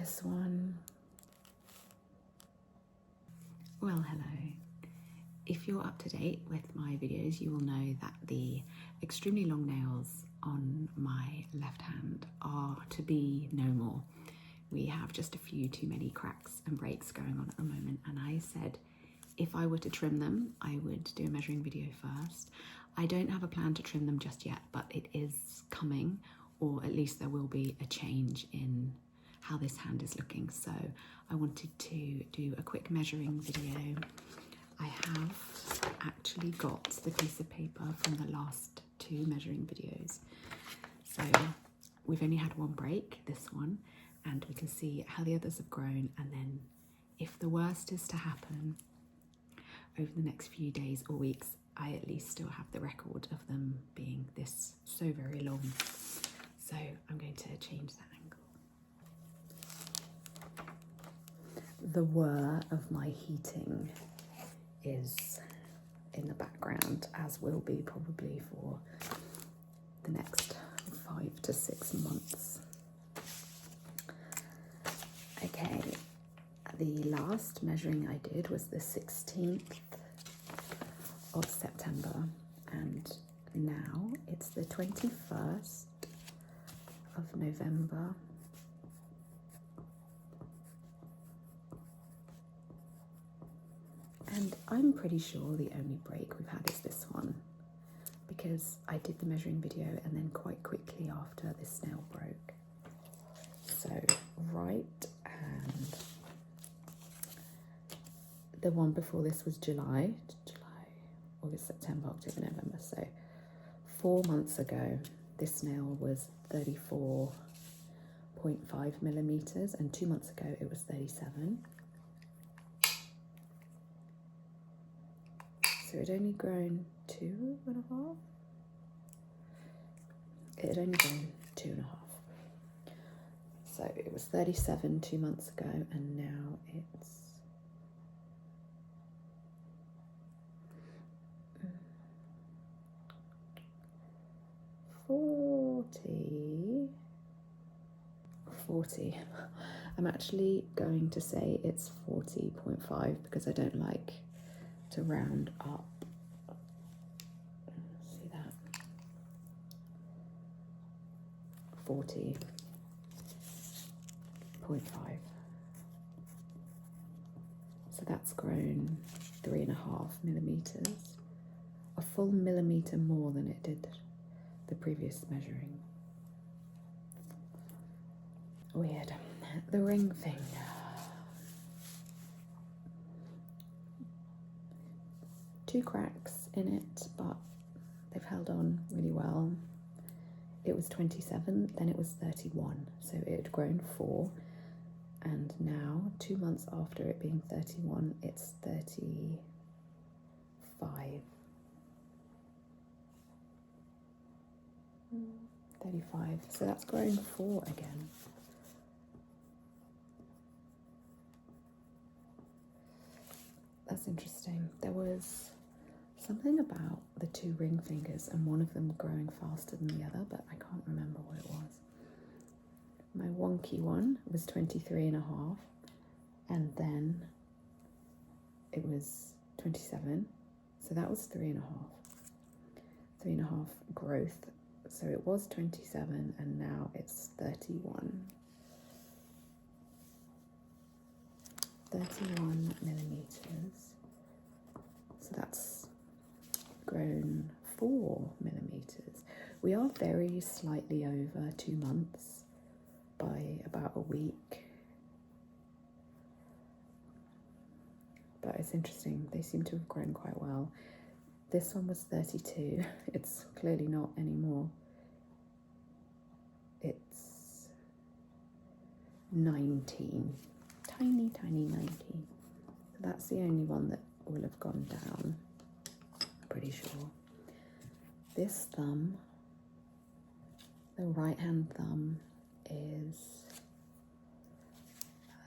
this one. Well, hello. If you're up to date with my videos, you will know that the extremely long nails on my left hand are to be no more. We have just a few too many cracks and breaks going on at the moment, and I said if I were to trim them, I would do a measuring video first. I don't have a plan to trim them just yet, but it is coming, or at least there will be a change in how this hand is looking. So I wanted to do a quick measuring video. I have actually got the piece of paper from the last two measuring videos. So we've only had one break, this one, and we can see how the others have grown, and then if the worst is to happen over the next few days or weeks, I at least still have the record of them being this so very long. So I'm going to change that angle. The whir of my heating is in the background, as will be probably for the next 5 to 6 months. Okay, the last measuring I did was the 16th of September, and now it's the 21st of November. And I'm pretty sure the only break we've had is this one, because I did the measuring video and then quite quickly after this nail broke. So right hand, the one before this was July, August, September, October, November. So 4 months ago, this nail was 34.5 millimeters, and 2 months ago it was 37. So it had only grown 2.5. It had only grown 2.5. So it was 37 2 months ago, and now it's 40. I'm actually going to say it's 40.5 because I don't like to round up. See that? 40.5. So that's grown 3.5 millimeters, a full millimeter more than it did the previous measuring. Weird. The ring thing. Two cracks in it, but they've held on really well. It was 27, then it was 31, so it had grown 4, and now 2 months after it being 31, it's 35. 35, so that's grown 4 again. That's interesting. There was something about the two ring fingers and one of them growing faster than the other, but I can't remember what it was. My wonky one was 23.5, and then it was 27, so that was 3.5 growth. So it was 27 and now it's 31. 31 millimeters. So that's grown 4 millimeters. We are very slightly over 2 months by about a week. But it's interesting, they seem to have grown quite well. This one was 32. It's clearly not anymore. It's 19. Tiny, tiny 19. So that's the only one that will have gone down, I'm pretty sure. This thumb, the right hand thumb, is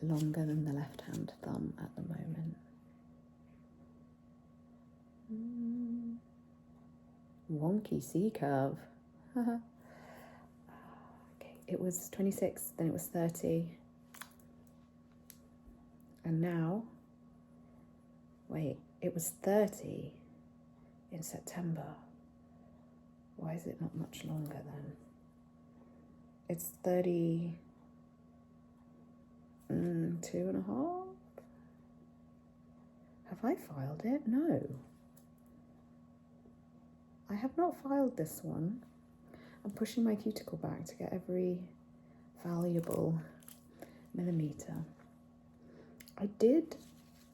longer than the left hand thumb at the moment. Wonky C curve. Okay, it was 26, then it was 30, And now, wait, it was 30 in September. Why is it not much longer then? It's 32 and a half. Have I filed it? No. I have not filed this one. I'm pushing my cuticle back to get every valuable millimeter. I did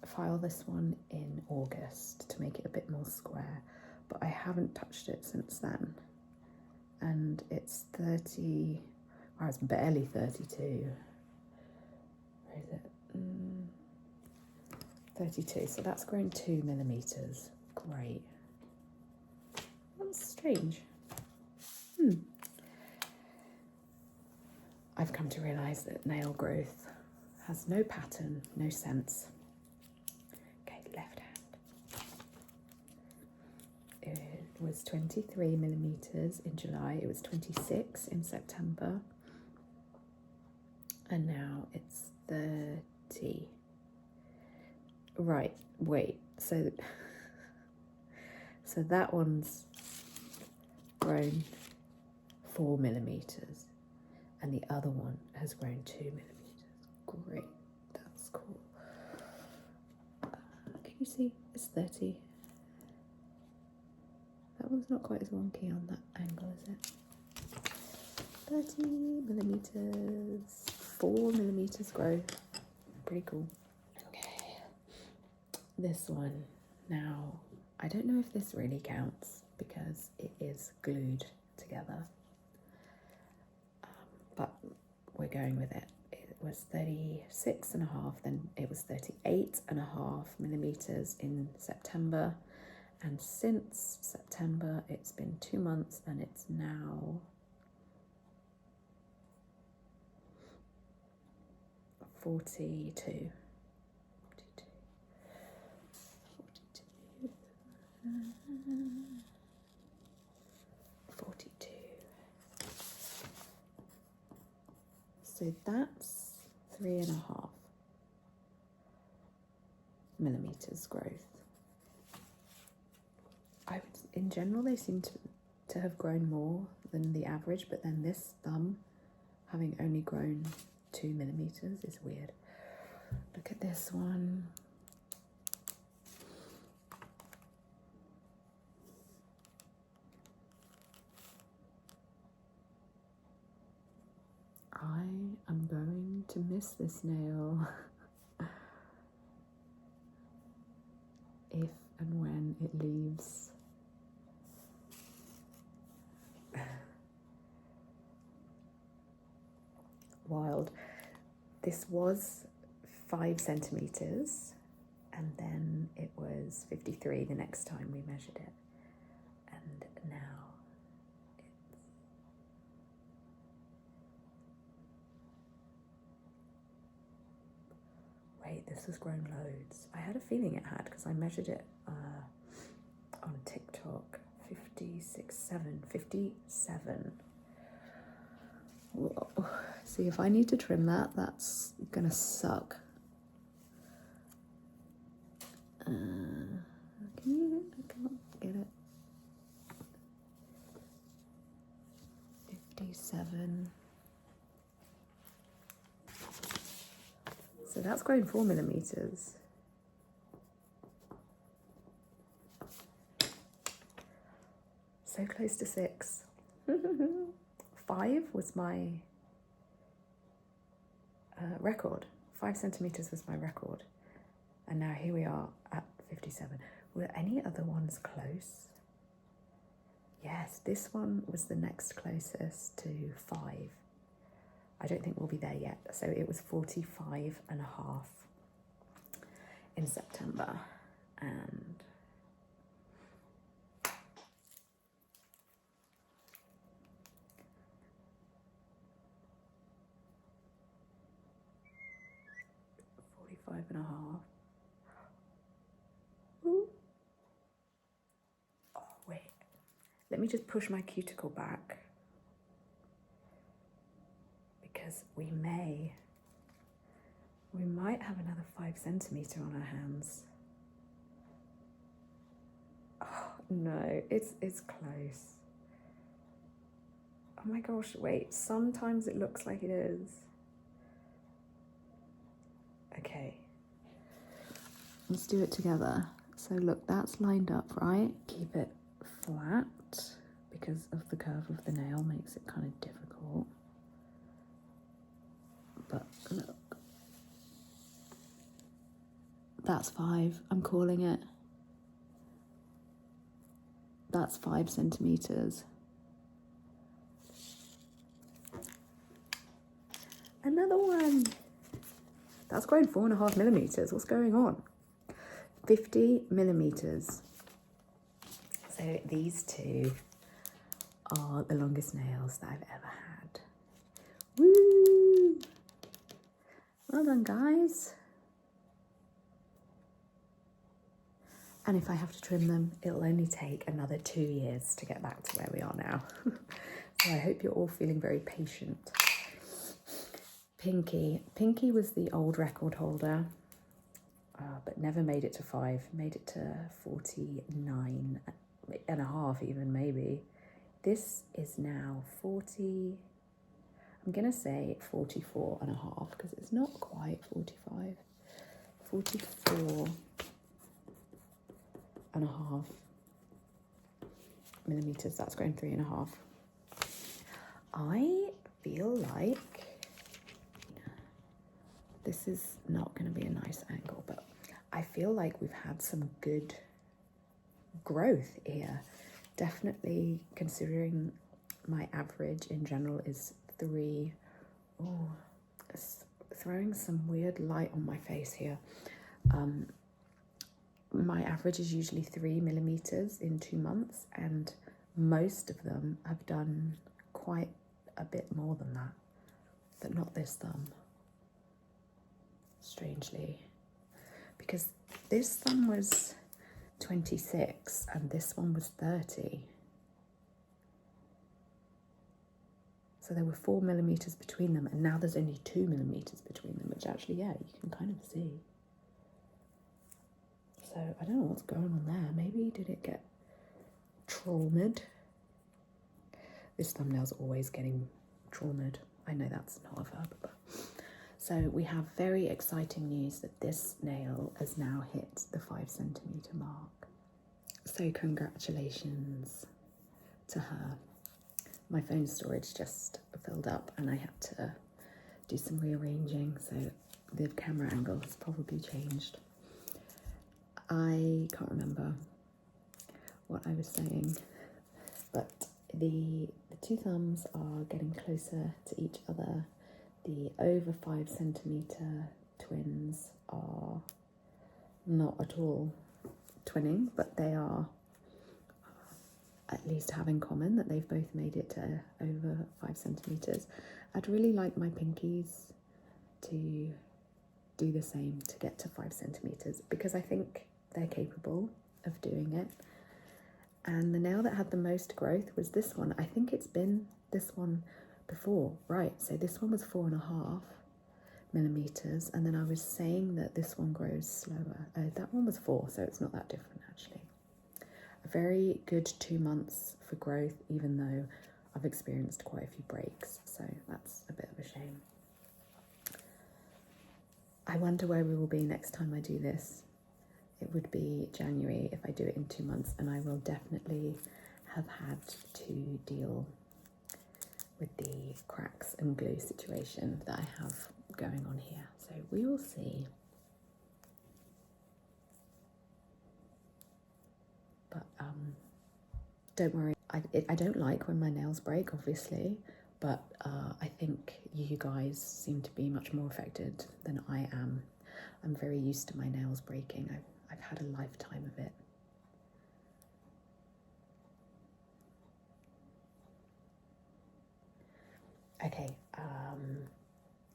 file this one in August to make it a bit more square, but I haven't touched it since then. And it's 30, or it's barely 32. Where is it? 32, so that's grown 2 millimeters. Great. That's strange. I've come to realize that nail growth has no pattern, no sense. Okay, left hand. It was 23 millimeters in July. It was 26 in September. And now it's 30. Right, wait, so that one's grown 4 millimeters and the other one has grown 2 millimeters. Great, that's cool. Can you see? It's 30. That one's not quite as wonky on that angle, is it? 30 millimeters, 4 millimeters growth. Pretty cool. Okay, this one. Now, I don't know if this really counts because it is glued together, but we're going with it. It was 36 and a half, then it was 38 and a half millimeters in September, and since September it's been 2 months and it's now 42. 42. So that's 3.5 millimeters growth. In general, they seem to have grown more than the average, but then this thumb, having only grown 2 millimeters, is weird. Look at this one. I am going to miss this nail if and when it leaves. Wild. This was 5 centimeters and then it was 53 the next time we measured it, and now wait, this has grown loads. I had a feeling it had because I measured it on TikTok. 57. Whoa. See, if I need to trim that, that's gonna suck. Can you, I can't get it. 57. So that's grown 4 millimeters. So close to 6. 5 was my record. 5 centimeters was my record. And now here we are at 57. Were any other ones close? Yes, this one was the next closest to 5. I don't think we'll be there yet. So it was 45 and a half in September. And and a half. Ooh. Oh, wait. Let me just push my cuticle back because we may We might have another 5 centimetre on our hands. Oh, no, it's close. Oh my gosh, wait, sometimes it looks like it is. Okay. Let's do it together. So look, that's lined up, right? Keep it flat because of the curve of the nail makes it kind of difficult. But look. That's 5, I'm calling it. That's 5 centimetres. Another one. That's grown 4.5 millimetres. What's going on? 50 millimetres. So these two are the longest nails that I've ever had. Woo! Well done, guys. And if I have to trim them, it'll only take another 2 years to get back to where we are now. So I hope you're all feeling very patient. Pinky. Pinky was the old record holder, but never made it to 5. Made it to 49.5 even, maybe. This is now 40, I'm gonna say 44.5 because it's not quite 45. 44.5 millimetres, that's grown 3.5. I feel like this is not going to be a nice angle, but I feel like we've had some good growth here. Definitely, considering my average in general is 3. Oh, it's throwing some weird light on my face here. My average is usually 3 millimetres in 2 months, and most of them have done quite a bit more than that, but not this thumb. Strangely, because this thumb was 26 and this one was 30. So there were 4 millimetres between them, and now there's only 2 millimetres between them, which actually, yeah, you can kind of see. So I don't know what's going on there. Maybe did it get traumed? This thumbnail's always getting traumed. I know that's not a verb, but... So we have very exciting news that this nail has now hit the 5 centimetre mark. So congratulations to her. My phone storage just filled up and I had to do some rearranging, so the camera angle has probably changed. I can't remember what I was saying, but the two thumbs are getting closer to each other. The over 5 centimetre twins are not at all twinning, but they are at least have in common that they've both made it to over 5 centimetres. I'd really like my pinkies to do the same, to get to 5 centimetres, because I think they're capable of doing it. And the nail that had the most growth was this one. I think it's been this one before, right? So this one was 4.5 millimetres, and then I was saying that this one grows slower. Oh, that one was 4, so it's not that different actually. A very good 2 months for growth, even though I've experienced quite a few breaks, so that's a bit of a shame. I wonder where we will be next time I do this. It would be January if I do it in 2 months, and I will definitely have had to deal with the cracks and glue situation that I have going on here. So we will see. But don't worry, I don't like when my nails break, obviously, but I think you guys seem to be much more affected than I am. I'm very used to my nails breaking. I've had a lifetime of it. Okay,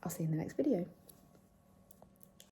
I'll see you in the next video.